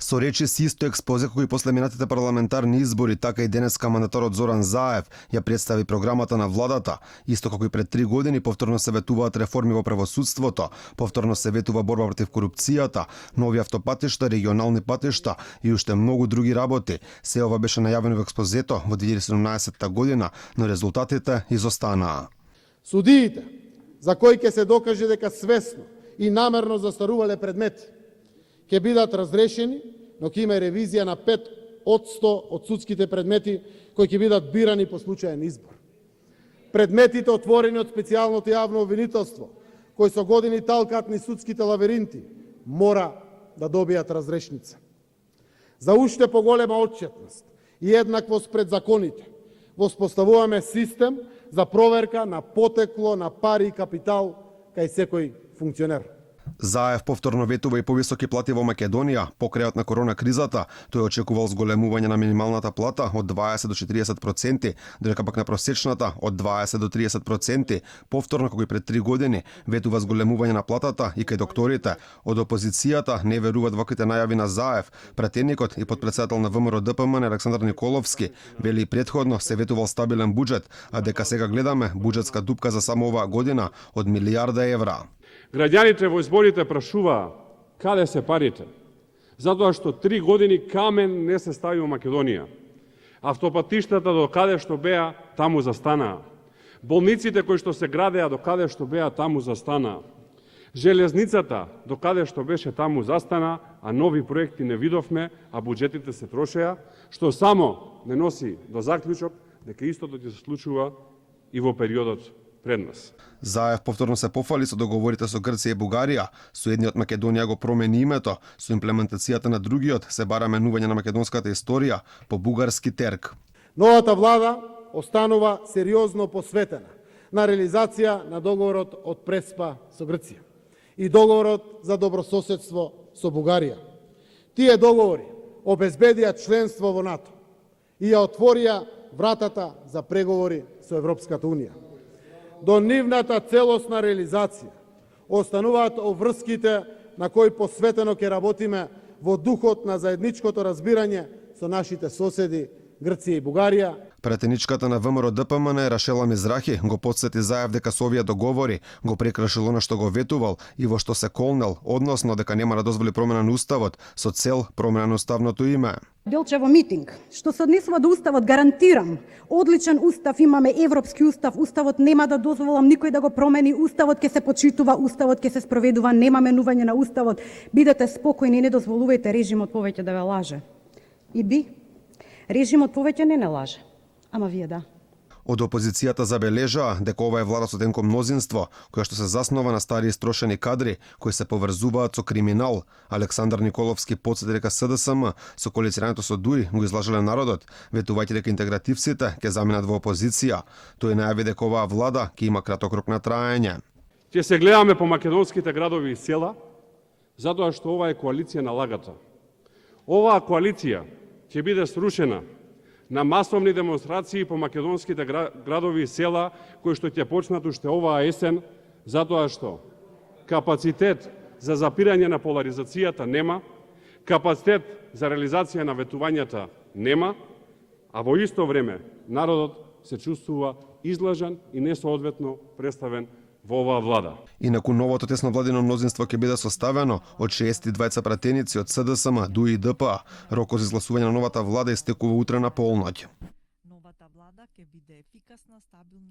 Со речи си исто експозе кој после минатите парламентарни избори, така и денеска мандаторот Зоран Заев ја представи програмата на владата, исто како и пред 3 години повторно се ветуваат реформи во правосудството, повторно се ветува борба против корупцијата, нови автопатишта, регионални патишта и уште многу други работи. Се ова беше најавено во експозето во 2017 година, но резултатите изостанаа. Судиите, за кои ќе се докаже дека свесно и намерно застарувале предмети, ќе бидат разрешени, но ќе има ревизија на 5% од судските предмети кои ќе бидат бирани по случаен избор. Предметите отворени од специјалното јавно обвинителство, кои со години талкаат низ судските лавиринти, мора да добијат разрешница. За уште поголема отчетност и еднаквост пред законите, воспоставуваме систем за проверка на потекло на пари и капитал кај секој функционер. Заев повторно ветува и повисоки плати во Македонија. По крајот на корона кризата, тој очекувал зголемување на минималната плата од 20 до 40%, додека пак на просечната од 20 до 30%. Повторно, како и пред 3 години, ветува зголемување на платата и кај докторите. Од опозицијата не веруваат ваквите најави на Заев. Пратеникот и подпредседател на ВМРО ДПМН Александар Николовски вели и претходно се ветувал стабилен буџет, а дека сега гледаме буџетска дупка за само оваа година од милијарда евра. Граѓаните во изборите прашуваа каде се парите, затоа што 3 години камен не се стави во Македонија. Автопатиштата до каде што беа, таму застанаа. Болниците кои што се градеа до каде што беа, таму застанаа. Железницата до каде што беше, таму застана, а нови проекти не видовме, а буџетите се трошеа, што само не носи до заклучок дека истото ќе се случува и во периодот пред нас. Заев повторно се пофали со договорите со Грција и Бугарија. Со едниот Македонија го промени името, со имплементацијата на другиот се бара менување на македонската историја по бугарски терк. Новата влада останува сериозно посветена на реализација на договорот од Преспа со Грција и договорот за добрососедство со Бугарија. Тие договори обезбедија членство во НАТО и ја отворија вратата за преговори со Европската Унија. До нивната целосна реализација остануваат обврските на кои посветено ќе работиме во духот на заедничкото разбирање со нашите соседи Грција и Бугарија. Пратеничката на ВМРО ДПМН Рашела Мизрахи го потсети Заев дека со овие договори го прекршил она што го ветувал и во што се колнел, односно дека нема да дозволи промена на уставот со цел промена на уставното име. Делчево митинг, што се однесува до уставот, гарантирам, одличен устав имаме, европски устав, уставот нема да дозволам никој да го промени, уставот ќе се почитува, уставот ќе се спроведува, нема менување на уставот. Бидете спокојни, не дозволувајте режимот повеќе да ве лаже. И би, режимот повеќе не лаже, ама вие да. Од опозицијата забележаа дека ова е влада со тенко мнозинство, која што се заснова на стари истрошени кадри кои се поврзуваат со криминал. Александар Николовски потсети дека СДСМ со коалицирањето со ДУИ го излажале народот, ветувајќи дека интегративците ќе заминат во опозиција. Тој најави дека оваа влада ќе има краток рок на траење. Ќе се гледаме по македонските градови и села, затоа што ова е коалиција на лагата. Оваа коалиција ќе биде срушена на масовни демонстрации по македонските градови и села, кои што ќе почнат уште оваа есен, затоа што капацитет за запирање на поларизацијата нема, капацитет за реализација на ветувањата нема, а во исто време народот се чувствува излажан и несоодветно представен во оваа влада. Инаку новото тесно владино мнозинство ќе биде составено од 62 пратеници од СДСМ, ДУИ и ДПА. Рокот за изгласување на новата влада истекува утре на полноќ. Новата влада ќе биде ефикасна, стабилна